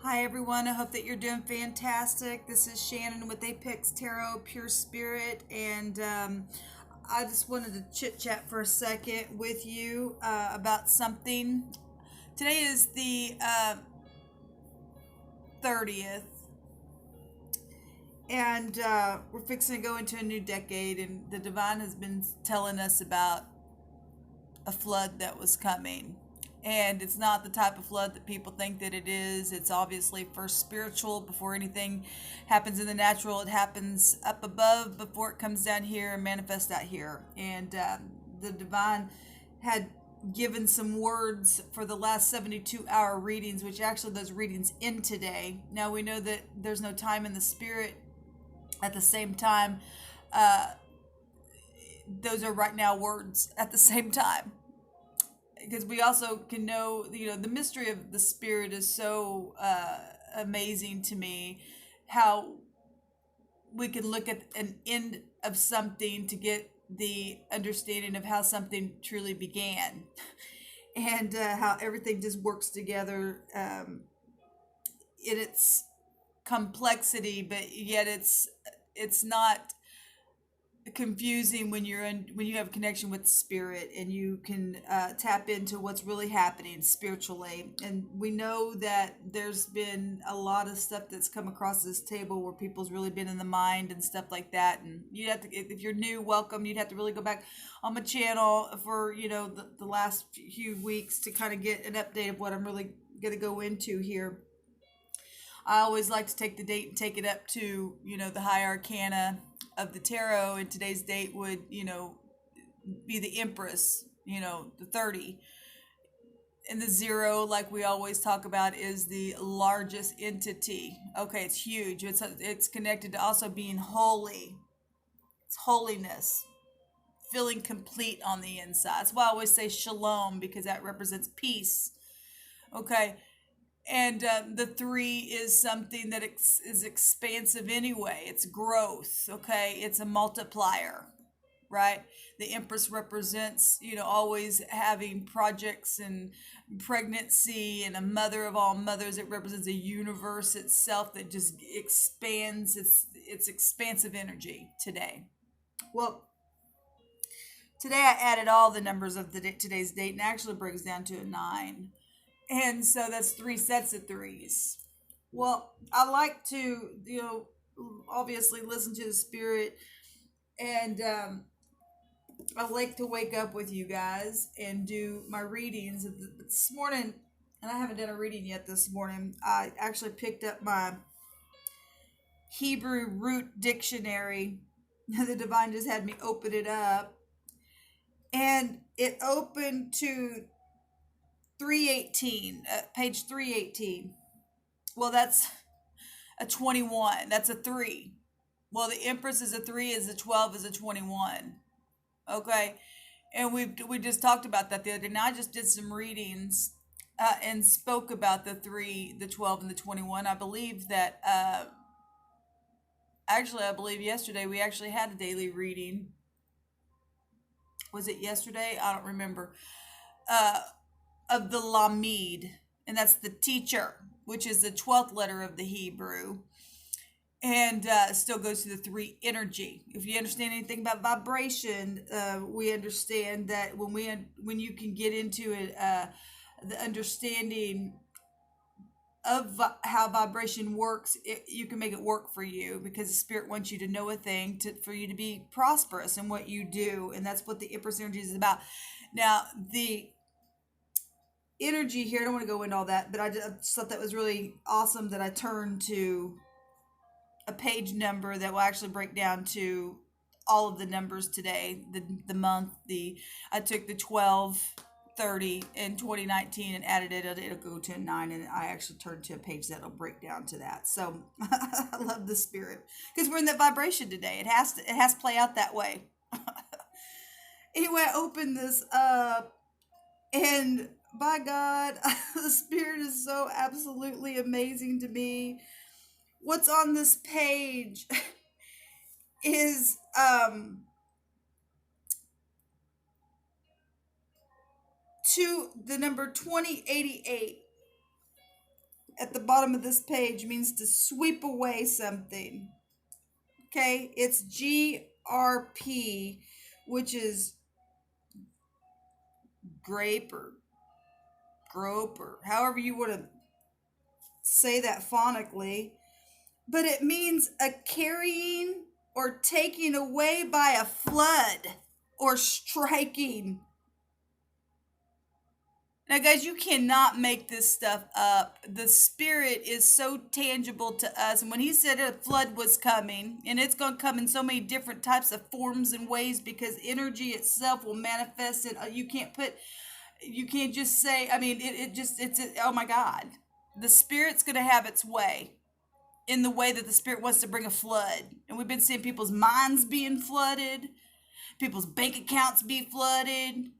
Hi everyone, I hope that you're doing fantastic. This is Shannon with Apex Tarot Pure Spirit, and I just wanted to chit chat for a second with you about something. Today is the 30th, and we're fixing to go into a new decade, and the Divine has been telling us about a flood that was coming. And it's not the type of flood that people think that it is. It's obviously first spiritual before anything happens in the natural. It happens up above before it comes down here and manifests out here. And the Divine had given some words for the last 72-hour readings, which actually those readings end today. Now we know that there's no time in the spirit. At the same time, those are right now words at the same time, because we also can know, the mystery of the spirit is so amazing to me, how we can look at an end of something to get the understanding of how something truly began, and how everything just works together in its complexity, but yet it's not confusing when you have a connection with spirit, and you can tap into what's really happening spiritually. And we know that there's been a lot of stuff that's come across this table where people's really been in the mind and stuff like that. And you have to, if you're new, welcome. You'd have to really go back on my channel for the last few weeks to kind of get an update of what I'm really going to go into here. I always like to take the date and take it up to the high arcana of the tarot, and today's date would be the Empress, the 30. And the 0, like we always talk about, is the largest entity. Okay, it's huge. It's connected to also being holy. It's holiness, feeling complete on the inside. That's why I always say shalom, because that represents peace. Okay. And the 3 is something that is expansive anyway. It's growth, okay? It's a multiplier, right? The Empress represents, always having projects and pregnancy, and a mother of all mothers. It represents a universe itself that just expands. It's expansive energy today. Well, today I added all the numbers of today's date, and it actually breaks down to a 9. And so that's 3 sets of 3s. Well, I like to, obviously listen to the spirit, and I like to wake up with you guys and do my readings. This morning, and I haven't done a reading yet this morning, I actually picked up my Hebrew root dictionary. The Divine just had me open it up, and it opened to 318, page 318. Well, that's a 21. That's a 3. Well, the Empress is a 3, is a 12, is a 21. Okay. And we just talked about that the other day. Now I just did some readings and spoke about the 3, the 12, and the 21. I believe that, I believe yesterday we actually had a daily reading. Was it yesterday? I don't remember. Of the Lamed, and that's the teacher, which is the 12th letter of the Hebrew, and still goes to the 3 energy. If you understand anything about vibration, we understand that when you can get into it, the understanding of how vibration works, you can make it work for you, because the spirit wants you to know a thing for you to be prosperous in what you do, and that's what the Empress energy is about. Now, the energy here, I don't want to go into all that, but I just thought that was really awesome that I turned to a page number that will actually break down to all of the numbers today, the month. I took the 12, 30 in 2019 and added it. It'll go to a 9, and I actually turned to a page that'll break down to that. So I love the spirit, because we're in that vibration today. It has to play out that way. Anyway, I opened this up, and by God, the spirit is so absolutely amazing to me. What's on this page is to the number 2088. at the bottom of this page means to sweep away something. Okay, it's GRP, which is grape or grope, or however you want to say that phonically. But it means a carrying or taking away by a flood or striking. Now, guys, you cannot make this stuff up. The spirit is so tangible to us. And when he said a flood was coming, and it's going to come in so many different types of forms and ways, because energy itself will manifest it. You can't just say, I mean, oh my God. The spirit's going to have its way in the way that the spirit wants to bring a flood. And we've been seeing people's minds being flooded, people's bank accounts be flooded,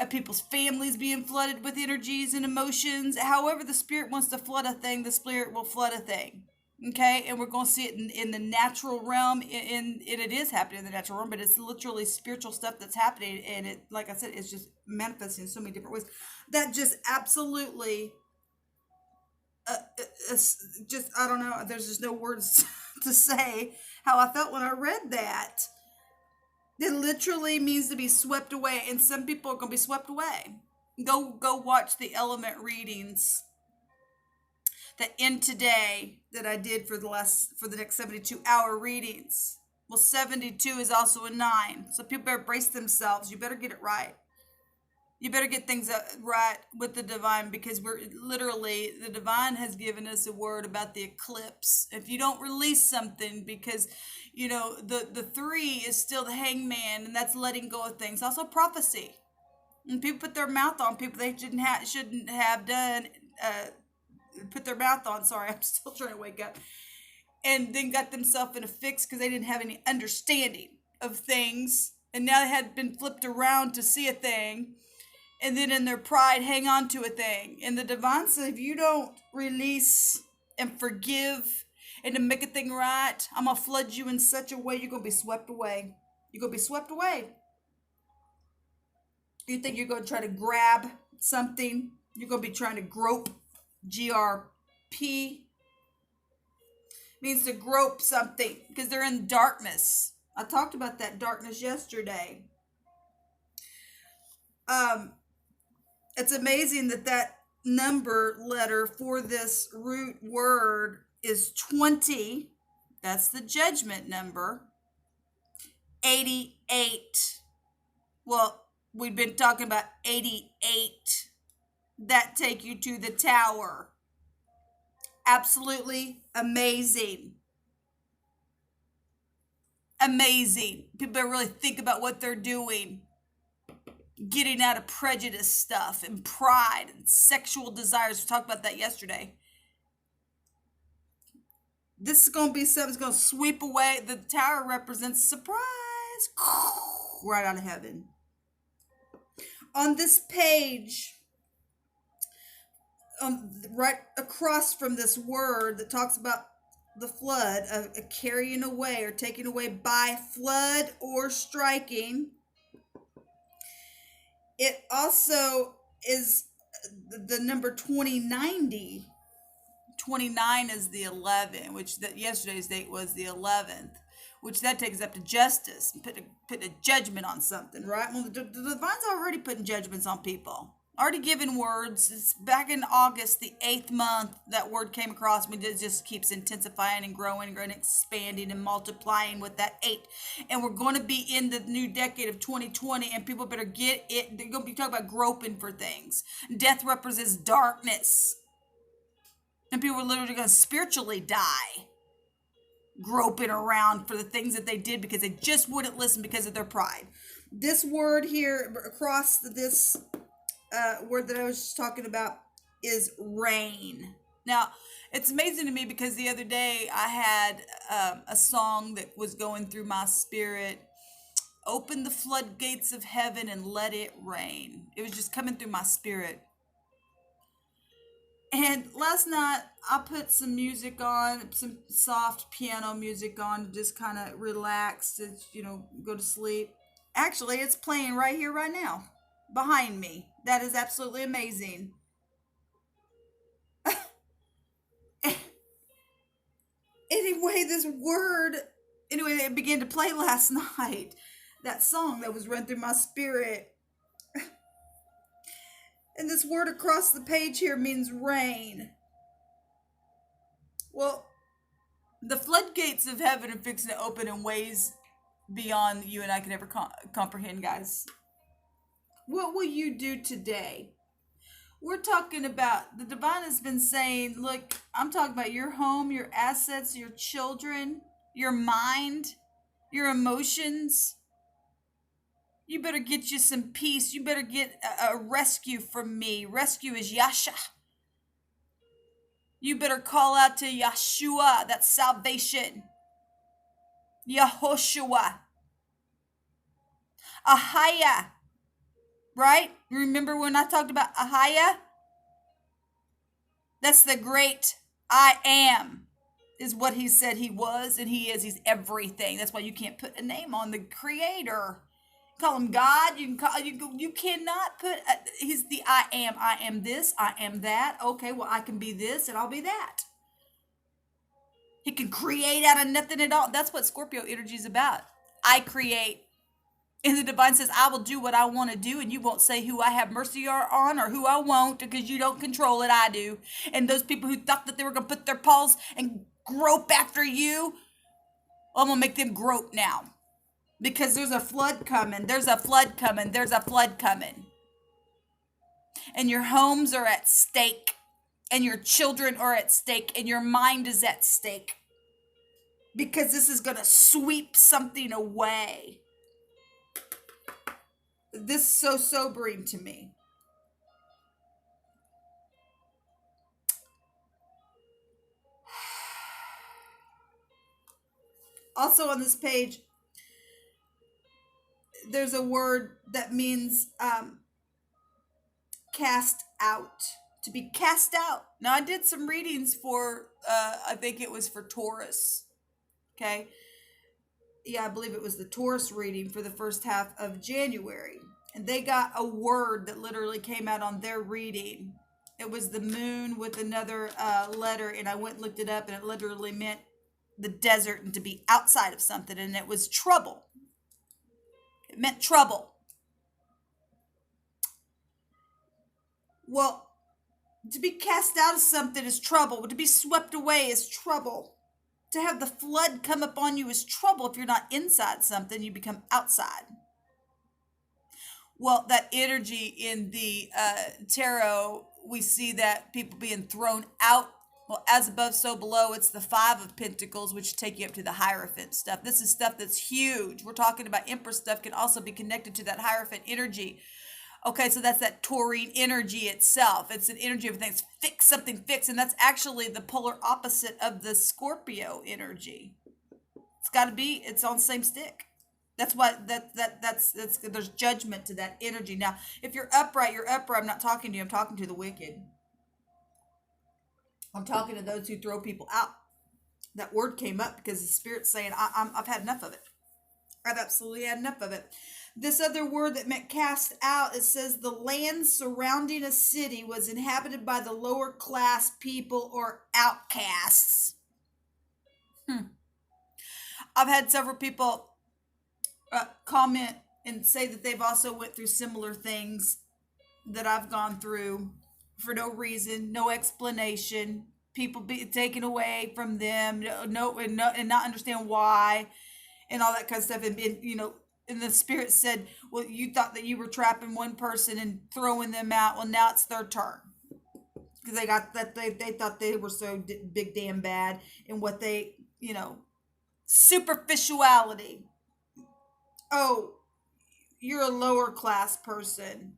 people's families being flooded with energies and emotions. However the spirit wants to flood a thing, the spirit will flood a thing. Okay, and we're going to see it in the natural realm, and it is happening in the natural realm, but it's literally spiritual stuff that's happening, and it, like I said, it's just manifesting in so many different ways. That just absolutely, just, I don't know, there's just no words to say how I felt when I read that. It literally means to be swept away, and some people are going to be swept away. Go watch the element readings that end today that I did for the next 72-hour readings. Well, 72 is also a 9, so people better brace themselves. You better get it right. You better get things right with the divine, because we're literally, the divine has given us a word about the eclipse. If you don't release something, because the 3 is still the hangman, and that's letting go of things. Also prophecy. And people put their mouth on people they shouldn't have done. Put their mouth on. Sorry, I'm still trying to wake up. And then got themselves in a fix because they didn't have any understanding of things, and now they had been flipped around to see a thing. And then in their pride, hang on to a thing. And the divine says, if you don't release and forgive and to make a thing right, I'm going to flood you in such a way you're going to be swept away. You're going to be swept away. You think you're going to try to grab something. You're going to be trying to grope. GRP means to grope something, because they're in darkness. I talked about that darkness yesterday. It's amazing that number letter for this root word is 20. That's the judgment number. 88. Well, we've been talking about 88. That take you to the tower. Absolutely amazing. Amazing. People really think about what they're doing. Getting out of prejudice stuff and pride and sexual desires. We talked about that yesterday. This is going to be something that's going to sweep away. The tower represents surprise. Right out of heaven. On this page, right across from this word that talks about the flood, a carrying away or taking away by flood or striking. It also is the number 2090. 29 is the 11, which yesterday's date was the 11th, which that takes up to justice, put a judgment on something, right? Well, the divine's already putting judgments on people, already given words. It's back in August, the 8th month, that word came across me. It just keeps intensifying and growing and expanding and multiplying with that 8. And we're going to be in the new decade of 2020, and people better get it. They're going to be talking about groping for things. Death represents darkness. And people are literally going to spiritually die, groping around for the things that they did because they just wouldn't listen because of their pride. This word here across this word that I was just talking about is rain. Now, it's amazing to me because the other day I had a song that was going through my spirit. Open the floodgates of heaven and let it rain. It was just coming through my spirit. And last night I put some music on, some soft piano music on to just kind of relax, to, go to sleep. Actually, it's playing right here, right now, behind me. That is absolutely amazing. anyway, this word, anyway, it began to play last night. That song that was run through my spirit. And this word across the page here means rain. Well, the floodgates of heaven are fixing to open in ways beyond you and I can ever comprehend, guys. What will you do today? We're talking about, the divine has been saying, look, I'm talking about your home, your assets, your children, your mind, your emotions. You better get you some peace. You better get a rescue from me. Rescue is Yasha. You better call out to Yeshua. That's salvation. Yehoshua. Ahaya. Right? Remember when I talked about Ahaya? That's the great I am, is what he said he was, and he is. He's everything. That's why you can't put a name on the creator. Call him God. You can call you cannot put he's the I am. I am this, I am that. Okay, well, I can be this and I'll be that. He can create out of nothing at all. That's what Scorpio energy is about. I create. And the divine says, I will do what I want to do, and you won't say who I have mercy on or who I won't, because you don't control it. I do. And those people who thought that they were going to put their paws and grope after you, I'm going to make them grope now. Because there's a flood coming. There's a flood coming. There's a flood coming. And your homes are at stake. And your children are at stake. And your mind is at stake. Because this is going to sweep something away. This is so sobering to me. Also on this page, there's a word that means cast out. To be cast out. Now, I did some readings for, I think it was for Taurus. Okay. Yeah, I believe it was the Taurus reading for the first half of January. And they got a word that literally came out on their reading. It was the moon with another letter. And I went and looked it up, and it literally meant the desert and to be outside of something. And it was trouble. It meant trouble. Well, to be cast out of something is trouble. To be swept away is trouble. To have the flood come upon you is trouble. If you're not inside something, you become outside. Well, that energy in the tarot, we see that people being thrown out. Well, as above, so below. It's the 5 of Pentacles, which take you up to the Hierophant stuff. This is stuff that's huge. We're talking about Empress stuff, can also be connected to that Hierophant energy. Okay, so that's that Taurine energy itself. It's an energy of things fix, something fix, and that's actually the polar opposite of the Scorpio energy. It's got to be. It's on the same stick. That's why that's there's judgment to that energy. Now, if you're upright, you're upright. I'm not talking to you. I'm talking to the wicked. I'm talking to those who throw people out. That word came up because the Spirit's saying, I've had enough of it. I've absolutely had enough of it. This other word that meant cast out, it says the land surrounding a city was inhabited by the lower class people or outcasts. I've had several people comment and say that they've also went through similar things that I've gone through for no reason, no explanation. People be taken away from them, and not understand why, and all that kind of stuff. And and the Spirit said, well, you thought that you were trapping one person and throwing them out. Well, now it's their turn. Because they got that they thought they were so big damn bad in what they, superficiality. Oh, you're a lower class person.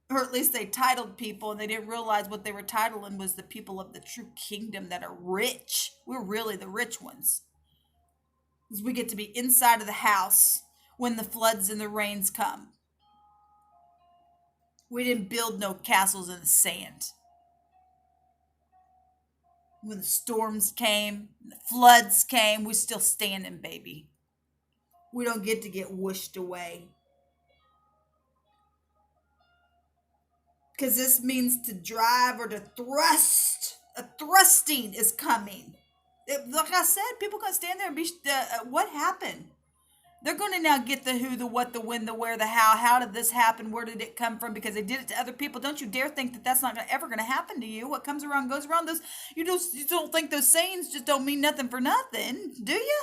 Or at least they titled people, and they didn't realize what they were titling was the people of the true kingdom that are rich. We're really the rich ones. Because we get to be inside of the house when the floods and the rains come. We didn't build no castles in the sand. When the storms came, the floods came, we're still standing, baby. We don't get to get whooshed away. Because this means to drive or to thrust. A thrusting is coming. Like I said, people gonna stand there and be, what happened? They're going to now get the who, the what, the when, the where, the how. How did this happen? Where did it come from? Because they did it to other people. Don't you dare think that that's not ever going to happen to you. What comes around goes around. Those you don't think those sayings just don't mean nothing for nothing, do you?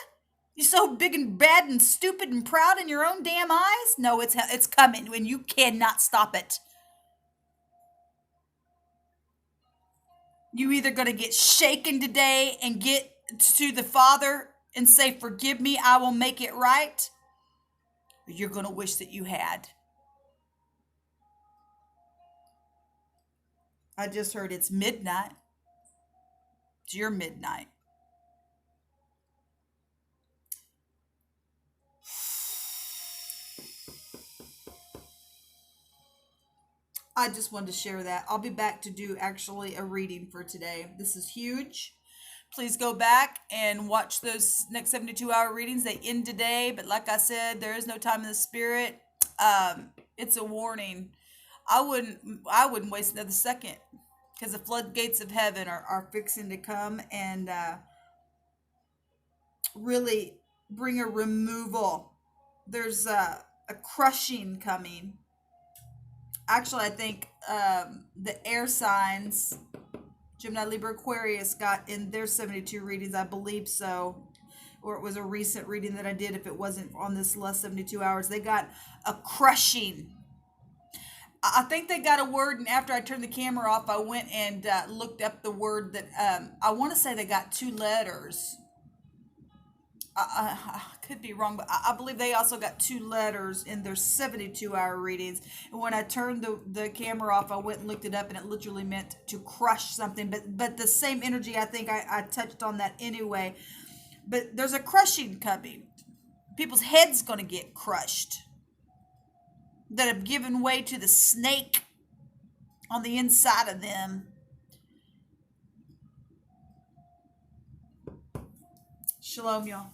You so big and bad and stupid and proud in your own damn eyes? No, it's coming, and you cannot stop it. You either going to get shaken today and get to the Father and say, "Forgive me, I will make it right," or you're going to wish that you had. I just heard it's midnight. It's your midnight. I just wanted to share that. I'll be back to do actually a reading for today. This is huge. Please go back and watch those next 72-hour readings. They end today, but like I said, there is no time in the spirit. It's a warning. I wouldn't waste another second, because the floodgates of heaven are fixing to come and really bring a removal. There's a crushing coming. Actually, I think the air signs, Gemini, Libra, Aquarius, got in their 72 readings, I believe so, or it was a recent reading that I did. If it wasn't on this last 72 hours, they got a crushing. I think they got a word, and after I turned the camera off, I went and looked up the word that I want to say they got 2 letters. I could be wrong, but I believe they also got 2 letters in their 72-hour readings. And when I turned the camera off, I went and looked it up, and it literally meant to crush something. But the same energy, I think I touched on that anyway. But there's a crushing coming. People's heads going to get crushed that have given way to the snake on the inside of them. Shalom, y'all.